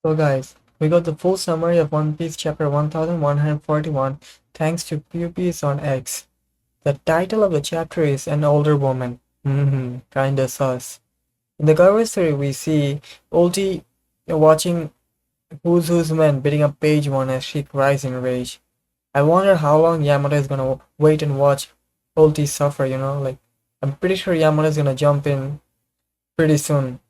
So guys, we got the full summary of One Piece chapter 1141 thanks to PUPs on X. The title of the chapter is An Older Woman. Kinda sus. In the cover story we see Ulti watching Who's Men beating up page 1 as she cries in rage. I wonder how long Yamato is gonna wait and watch Ulti suffer, like I'm pretty sure Yamato is gonna jump in pretty soon.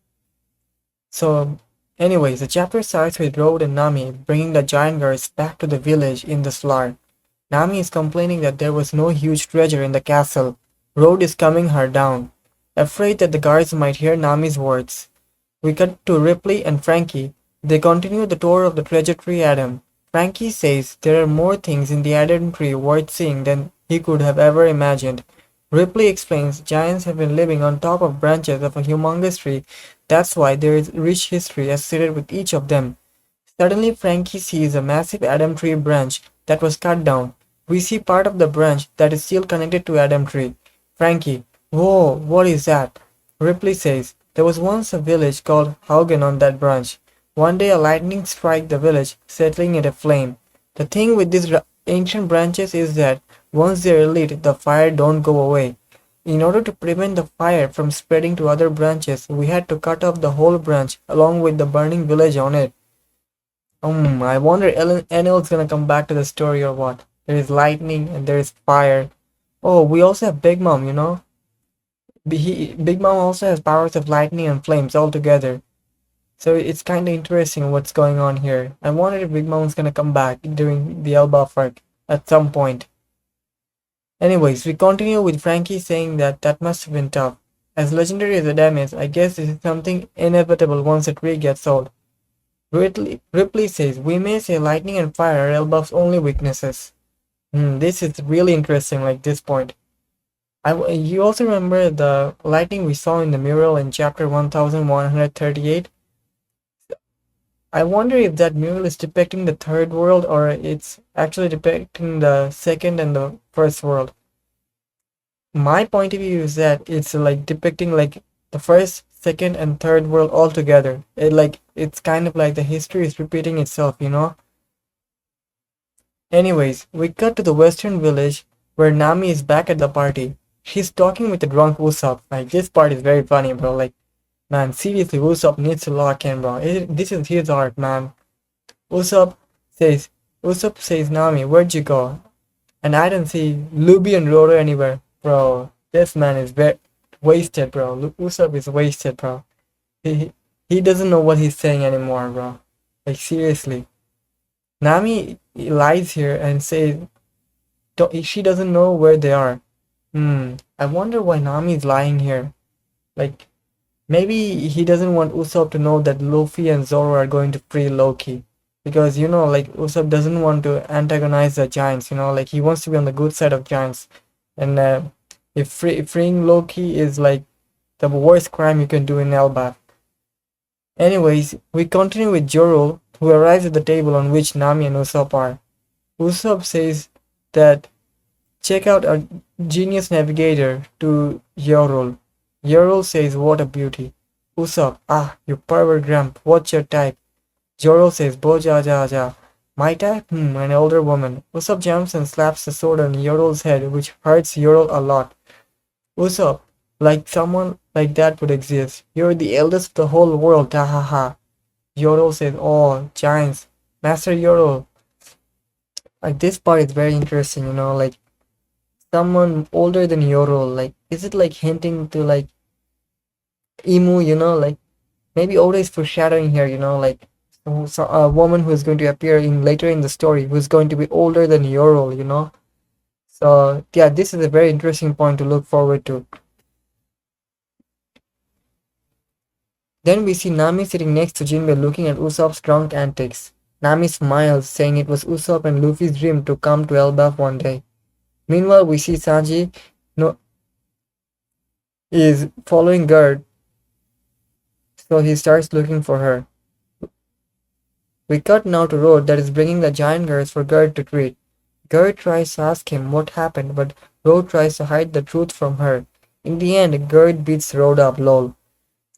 So, anyways, the chapter starts with Road and Nami bringing the giant girls back to the village in the Slar. Nami is complaining that there was no huge treasure in the castle. Road is calming her down, afraid that the guards might hear Nami's words. We cut to Ripley and Frankie. They continue the tour of the treasure tree Adam. Frankie says there are more things in the Adam tree worth seeing than he could have ever imagined. Ripley explains giants have been living on top of branches of a humongous tree. That's why there is rich history associated with each of them. Suddenly Frankie sees a massive Adam tree branch that was cut down. We see part of the branch that is still connected to Adam tree. Frankie, whoa, what is that? Ripley says, there was once a village called Haugen on that branch. One day a lightning struck the village, setting it aflame. The thing with these ancient branches is that once they're lit, the fire don't go away. In order to prevent the fire from spreading to other branches, we had to cut off the whole branch along with the burning village on it. I wonder Enel's gonna come back to the story or what. There is lightning and there is fire. Oh, we also have Big Mom. Big Mom also has powers of lightning and flames all together. So it's kind of interesting what's going on here. I wonder if Big Mom's gonna come back during the Elbaph arc at some point. Anyways, we continue with Frankie saying that must have been tough. As legendary as Adam is, I guess this is something inevitable once a tree gets old. Ripley says, we may say lightning and fire are Elbaph's only weaknesses. This is really interesting, like this point. You also remember the lightning we saw in the mural in chapter 1138? I wonder if that mural is depicting the third world or it's actually depicting the second and the first world. My point of view is that it's like depicting like the first, second, and third world all together. It's kind of like the history is repeating itself. Anyways, we cut to the western village where Nami is back at the party. She's talking with the drunk Usopp. Like this part is very funny, bro. Like, man, seriously, Usopp needs to lock in, bro. This is his art, man. Usopp says, Usopp says, Nami, where'd you go? And I don't see Luffy and Zoro anywhere, bro. This man is very wasted, bro. Usopp is wasted, bro. He doesn't know what he's saying anymore, bro. Like seriously. Nami lies here and says she doesn't know where they are. I wonder why Nami is lying here. Like, maybe he doesn't want Usopp to know that Luffy and Zoro are going to free Loki. Because, like, Usopp doesn't want to antagonize the giants, like, he wants to be on the good side of giants. And if freeing Loki is, like, the worst crime you can do in Elbaph. Anyways, we continue with Zoro, who arrives at the table on which Nami and Usopp are. Usopp says that check out our genius navigator to Yorul. Yorul says, what a beauty. Usopp, you pervert grump, what's your type? Zoro says, Boja ja ja. My type? An older woman. Usopp jumps and slaps the sword on Yorul's head, which hurts Yorul a lot. Usopp, like someone like that would exist. You're the eldest of the whole world, ha ha ha. Yorul says, oh, giants. Master Yorul. Like, this part is very interesting, like, someone older than Yorul, like, is it like hinting to, like, Imu, like, maybe Oda is foreshadowing here, like, so a woman who is going to appear in later in the story who is going to be older than Yorul. So, yeah, this is a very interesting point to look forward to. Then we see Nami sitting next to Jinbei looking at Usopp's drunk antics. Nami smiles, saying it was Usopp and Luffy's dream to come to Elbaph one day. Meanwhile, we see Sanji is following Gerd, so he starts looking for her. We cut now to Road that is bringing the giant girls for Gerd to treat. Gerd tries to ask him what happened, but Road tries to hide the truth from her. In the end, Gerd beats Road up, lol.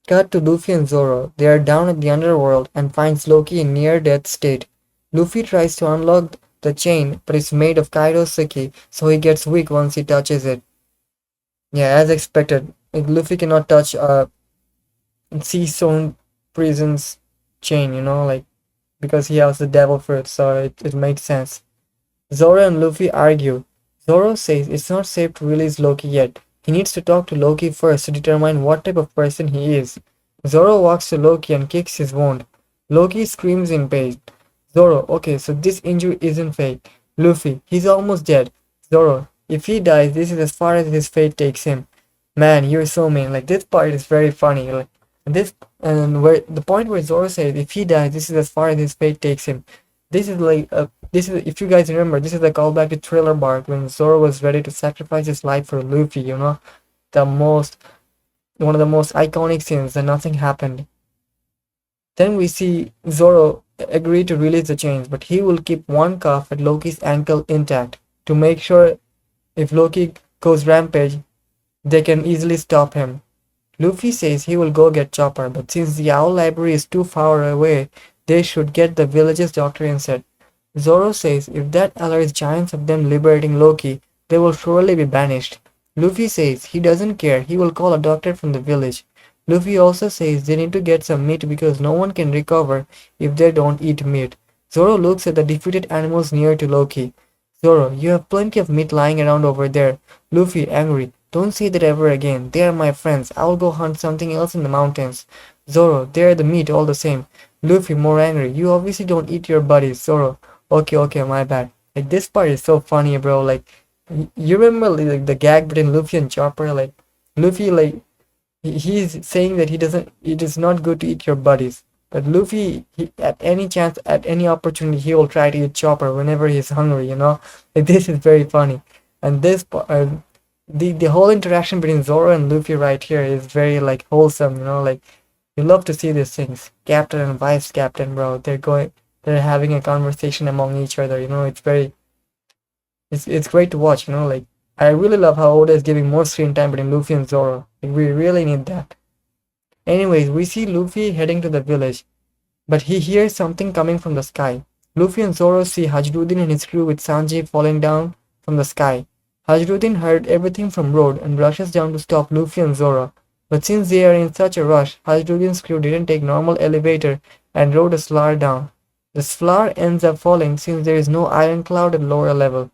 Cut to Luffy and Zoro. They are down at the underworld and finds Loki in near-death state. Luffy tries to unlock the chain, but it's made of Kairosuke, so he gets weak once he touches it. Yeah, as expected. Like, Luffy cannot touch Sea Stone Prison's chain, like because he has the devil fruit, so it makes sense. Zoro and Luffy argue. Zoro says it's not safe to release Loki yet. He needs to talk to Loki first to determine what type of person he is. Zoro walks to Loki and kicks his wound. Loki screams in pain. Zoro, okay, so this injury isn't fake. Luffy, he's almost dead. Zoro, if he dies, this is as far as his fate takes him. Man, you're so mean. Like this part is very funny. Like this and where the point where Zoro says if he dies, this is as far as his fate takes him. This is like this is if you guys remember, this is a callback to Thriller Bark when Zoro was ready to sacrifice his life for Luffy, the most one of the most iconic scenes and nothing happened. Then we see Zoro agree to release the chains, but he will keep one cuff at Loki's ankle intact to make sure if Loki goes rampage, they can easily stop him. Luffy says he will go get Chopper, but since the Owl Library is too far away, they should get the village's doctor instead. Zoro says if that alerts giants of them liberating Loki, they will surely be banished. Luffy says he doesn't care, he will call a doctor from the village. Luffy also says they need to get some meat because no one can recover if they don't eat meat. Zoro looks at the defeated animals near to Loki. Zoro, you have plenty of meat lying around over there. Luffy, angry. Don't say that ever again. They are my friends. I'll go hunt something else in the mountains. Zoro, they're the meat all the same. Luffy, more angry. You obviously don't eat your buddies. Zoro, okay, okay, my bad. Like, this part is so funny, bro. Like, you remember like the gag between Luffy and Chopper? Like, Luffy, like, he's saying that it is not good to eat your buddies. But Luffy, at any chance, at any opportunity, he will try to eat Chopper whenever he's hungry. Like, this is very funny. And the whole interaction between Zoro and Luffy right here is very, like, wholesome. Like, you love to see these things. Captain and vice captain, bro. They're having a conversation among each other. It's great to watch. Like, I really love how Oda is giving more screen time between Luffy and Zoro. Like, we really need that. Anyways, we see Luffy heading to the village, but he hears something coming from the sky. Luffy and Zoro see Hajruddin and his crew with Sanji falling down from the sky. Hajruddin heard everything from road and rushes down to stop Luffy and Zoro. But since they are in such a rush, Hajruddin's crew didn't take normal elevator and rode a Slar down. The Slar ends up falling since there is no iron cloud at lower level.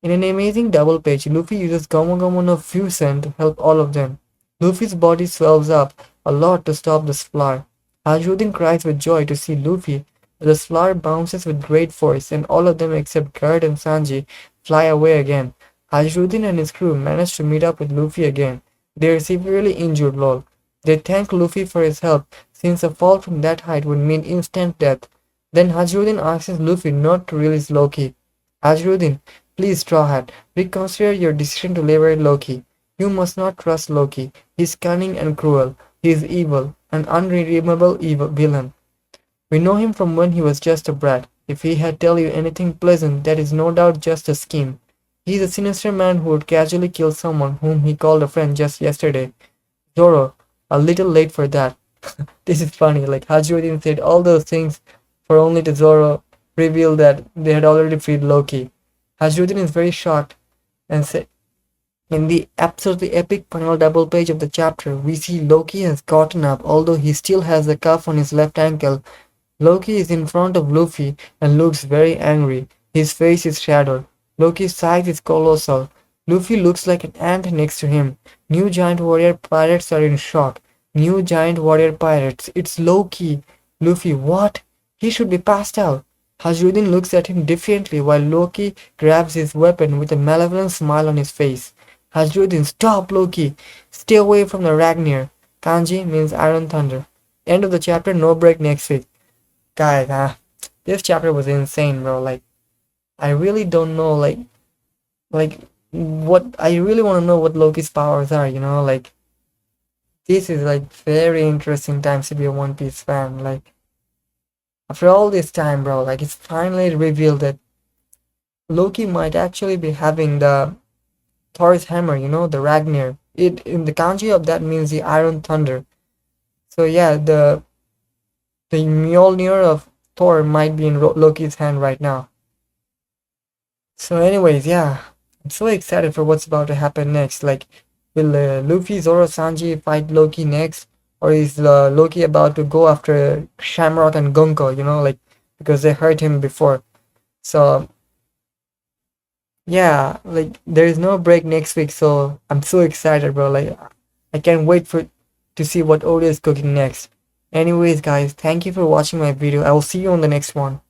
In an amazing double page, Luffy uses Gomu Gomu no Fusen to help all of them. Luffy's body swells up a lot to stop the Slar. Hajruddin cries with joy to see Luffy, but the Slar bounces with great force and all of them except Gerd and Sanji fly away again. Hajruddin and his crew manage to meet up with Luffy again. They are severely injured, lol. They thank Luffy for his help since a fall from that height would mean instant death. Then Hajruddin asks Luffy not to release Loki. Hajruddin, please Straw Hat, reconsider your decision to liberate Loki. You must not trust Loki. He is cunning and cruel. He is evil, an unredeemable evil villain. We know him from when he was just a brat. If he had tell you anything pleasant, that is no doubt just a scheme. He is a sinister man who would casually kill someone whom he called a friend just yesterday. Zoro, a little late for that. This is funny, like Hajruddin said all those things for only to Zoro reveal that they had already freed Loki. Hajruddin is very shocked and said, in the absolutely epic final double page of the chapter, we see Loki has gotten up although he still has the cuff on his left ankle. Loki is in front of Luffy and looks very angry. His face is shadowed. Loki's size is colossal. Luffy looks like an ant next to him. New giant warrior pirates are in shock. New giant warrior pirates. It's Loki. Luffy, what? He should be passed out. Hajruddin looks at him defiantly while Loki grabs his weapon with a malevolent smile on his face. Hajruddin, stop, Loki! Stay away from the Ragnir. Kanji means Iron Thunder. End of the chapter, no break next week. Guys, this chapter was insane, bro. Like, I really don't know, like, what, I really want to know what Loki's powers are. Like, this is, like, very interesting times to be a One Piece fan. Like, after all this time, bro, like, it's finally revealed that Loki might actually be having the Thor's hammer, the Ragnir. It in the kanji of that means the Iron Thunder. So yeah, the Mjolnir of Thor might be in Loki's hand right now. So anyways, yeah, I'm so excited for what's about to happen next. Like, will Luffy, Zoro, Sanji fight Loki next? Or is Loki about to go after Shamrock and Gunko, like, because they hurt him before. So, yeah, like, there is no break next week, so I'm so excited, bro. Like, I can't wait to see what Oda is cooking next. Anyways, guys, thank you for watching my video. I will see you on the next one.